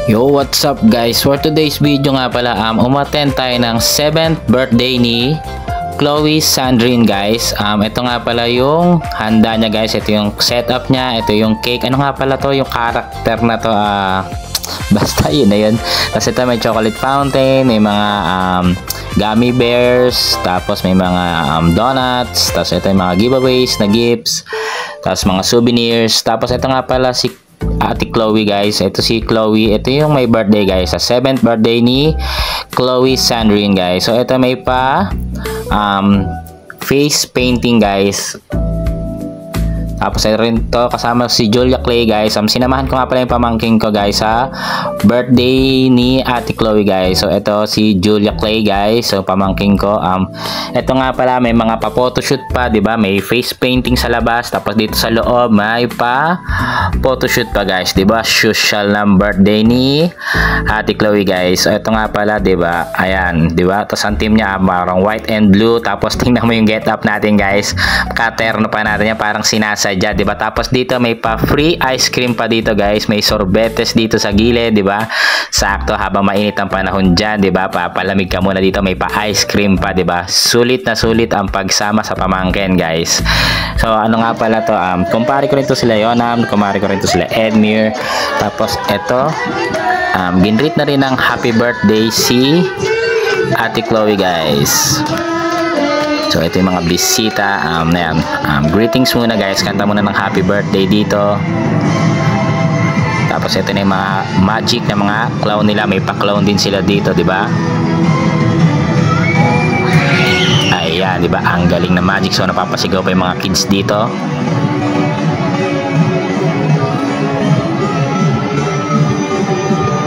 Yo, what's up guys? For today's video nga pala, umattend tayo ng 7th birthday ni Chloe Sandrine guys. Ito nga pala yung handa niya guys. Ito yung setup niya. Ito yung cake. Ano nga pala to? Yung character na to. Basta yun na yun. Tapos ito may chocolate fountain. May mga gummy bears. Tapos may mga donuts. Tapos ito yung mga giveaways na gifts. Tapos mga souvenirs. Tapos ito nga pala si Ate Chloe guys. Ito si Chloe. Ito yung may birthday guys. Sa 7th birthday ni Chloe Sandrine guys. So ito may pa face painting guys. Tapos ito rin to kasama si Julia Clay guys. Sinamahan ko nga pala yung pamangking ko guys sa birthday ni Ate Chloe guys. So ito si Julia Clay guys. So pamangking ko. Ito nga pala may mga pa-photoshoot pa, 'di ba? May face painting sa labas, tapos dito sa loob may pa photoshoot pa guys, 'di ba? Social ng birthday ni Ate Chloe guys. So ito nga pala, 'di ba? Ayan, 'di ba? Tapos ang team niya parang white and blue. Tapos tingnan mo yung get up natin guys. Katerno pa natin yan, parang sinasadya, 'di ba? Tapos dito may pa free ice cream pa dito guys. May sorbetes dito sa gilid, 'di ba? Sakto habang mainit ang panahon diyan, 'di ba? Papalamig ka muna dito, may pa ice cream pa, 'di ba? Sulit na sulit ang pagsama sa pamangkin guys. So ano nga pala to, kumpare ko rin to sila Yonam, kumpare ko rin to sila Edmir. Tapos eto, ginreet na rin ng happy birthday si Ate Chloe guys. So ito yung mga bisita, na yan. Greetings muna guys, kanta muna ng happy birthday dito. Tapos ito na yung mga magic na mga clown nila, may pa-clown din sila dito, di ba? Ayan, di ba? Ang galing na magic. So napapasigaw pa yung mga kids dito.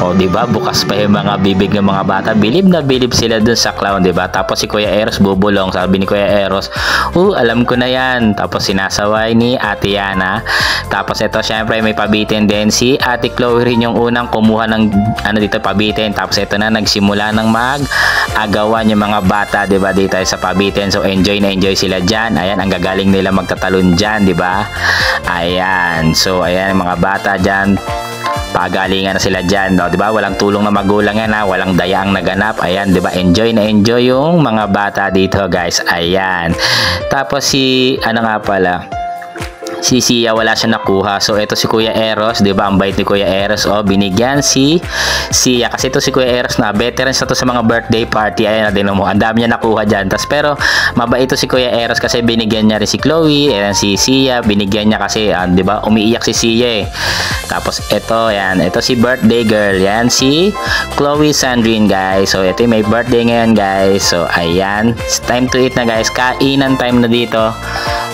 O, di ba? Bukas pa yung mga bibig ng mga bata. Bilib na bilib sila dun sa clown, di ba? Tapos si Kuya Eros bubulong. Sabi ni Kuya Eros, alam ko na yan. Tapos sinasaway ni Ate Yana. Tapos ito, syempre may pabitin din. Si Ate Chloe rin yung unang kumuha ng dito pabitin. Tapos ito na, nagsimula ng mag-agawan yung mga bata, di ba? Dito sa pabitin. So enjoy na enjoy sila dyan. Ayan, ang gagaling nila magtatalon dyan, di ba? Ayan. So ayan, mga bata dyan. Pagalingan na sila dyan, no? 'Di ba? Walang tulong na magulang yan, ha? Walang dayaang naganap. Ayan, 'di ba? Enjoy na enjoy yung mga bata dito, guys. Ayan. Tapos si nga pala, si Sia wala siya nakuha. So ito si Kuya Eros, 'di ba? Ang bait ni Kuya Eros, binigyan si Sia kasi ito si Kuya Eros na veterans na to sa mga birthday party. Ayan, din mo. Ang dami niya nakuha diyan. Pero mabait ito si Kuya Eros kasi binigyan niya rin si Chloe, ayan si Sia, binigyan niya kasi 'di ba? Umiiyak si Sia eh. Tapos ito, ayan, ito si birthday girl. Yan si Chloe Sandrine guys. So ito yung may birthday ngayon guys. So ayan, it's time to eat na guys. Kainan time na dito.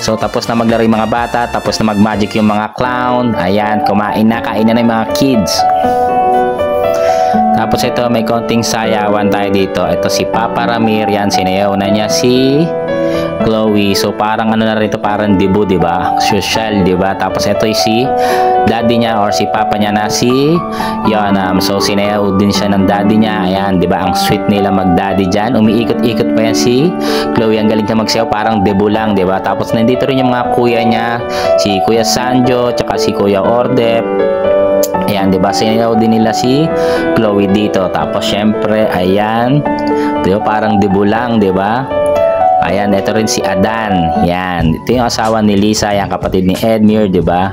So tapos na maglaro yung mga bata, tapos na mag-magic yung mga clown. Ayan, kumain na, kainan na yung mga kids. Tapos ito, may konting sayawan tayo dito. Ito si Papa Ramir, yan, sinayaw na niya si Chloe. So parang na rito, parang debut, di ba? Social, di ba? Tapos ito si daddy niya or si papa niya na si Yonam. So sinayaw din siya ng daddy niya. Ayan, di ba? Ang sweet nila mag-daddy diyan. Umiikot-ikot pa yan si Chloe. Ang galing niya magsayaw, parang debut lang, di ba? Tapos nandito rin yung mga kuya niya, si Kuya Sanjo, tsaka si Kuya Ordep. Ayan, 'di ba? Sinayaw din nila si Chloe dito. Tapos syempre, ayan, 'di ba? Parang debut lang, 'di ba? Ayan, ito rin si Adan. Yan, ito yung asawa ni Lisa, yung kapatid ni Edmir, 'di ba?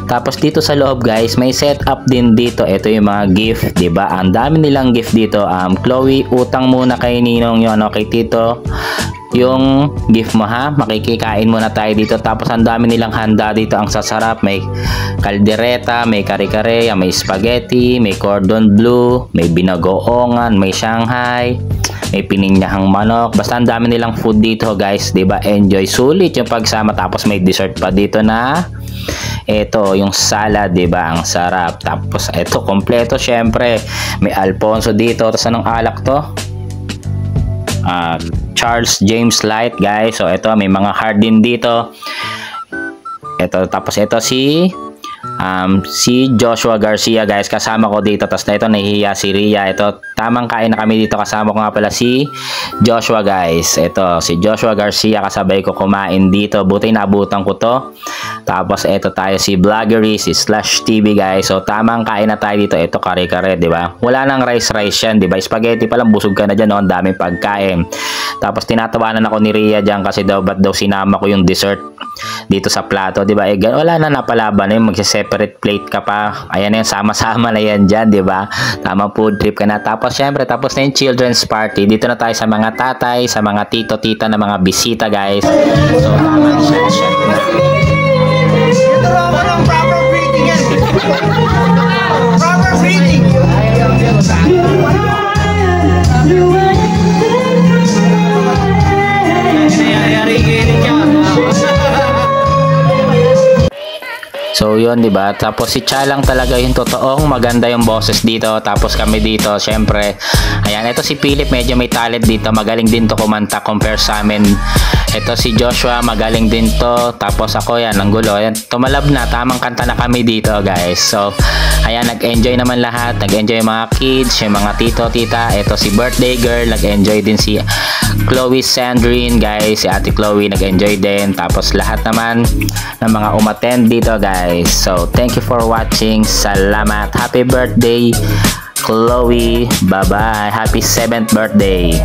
Tapos dito sa loob, guys, may setup din dito. Ito yung mga gift, 'di ba? Ang dami nilang gift dito. Chloe, utang muna kay Ninong 'yon, kay Tito. Yung gift mo, ha? Makikikain muna tayo dito. Tapos ang dami nilang handa dito, ang sasarap. May kaldereta, may kare-kare, may spaghetti, may cordon bleu, may binagoongan, may Shanghai, may pininyahang manok. Basta ang dami nilang food dito guys, 'di ba? Enjoy, sulit yung pagsama. Tapos may dessert pa dito na ito, yung salad, 'di ba? Ang sarap. Tapos ito, kompleto syempre. May Alfonso dito. Tapos anong alak to? Charles James Light guys. So ito, may mga hard din dito. Ito, tapos ito si si Joshua Garcia guys, kasama ko dito. Tapos na ito, nahihiya si Ria. Ito, tamang kain na kami dito. Kasama ko nga pala si Joshua guys. Ito, si Joshua Garcia, kasabay ko kumain dito. Buti naabutan ko to. Tapos ito tayo si Vloggery, si Slash TV guys. So tamang kain na tayo dito. Ito kare-kare, di ba? Wala nang rice yan, di ba? Spaghetti pa lang, busog ka na dyan, no? Ang daming pagkain. Tapos tinatawanan ako ni Ria dyan kasi daw ba't daw sinama ko yung dessert dito sa plato, di ba? Eh, wala na napalaban, eh, magse-separate plate ka pa. Ayan yan, sama-sama na yan dyan, di ba? Tamang food trip ka na. Tapos syempre, tapos na yung children's party. Dito na tayo sa mga tatay, sa mga tito, tita na mga bisita guys. So tamang share na. Proper breathing yan. Proper breathing. So yun, 'di ba? Tapos si Cha lang talaga yung totoong maganda yung boses dito. Tapos kami dito, syempre. Ayan, ito si Philip, medyo may talent dito. Magaling din to kumanta compare sa amin. Ito si Joshua, magaling din to. Tapos ako, yan, ang gulo. Ayan, tumalab na, tamang kanta na kami dito, guys. So, ayan, nag-enjoy naman lahat. Nag-enjoy yung mga kids, yung mga tito, tita. Ito si birthday girl, nag-enjoy din si Chloe Sandrine, guys. Si Ate Chloe, nag-enjoy din. Tapos lahat naman ng mga umattend dito, guys. So, thank you for watching. Salamat. Happy birthday, Chloe. Bye-bye. Happy 7th birthday.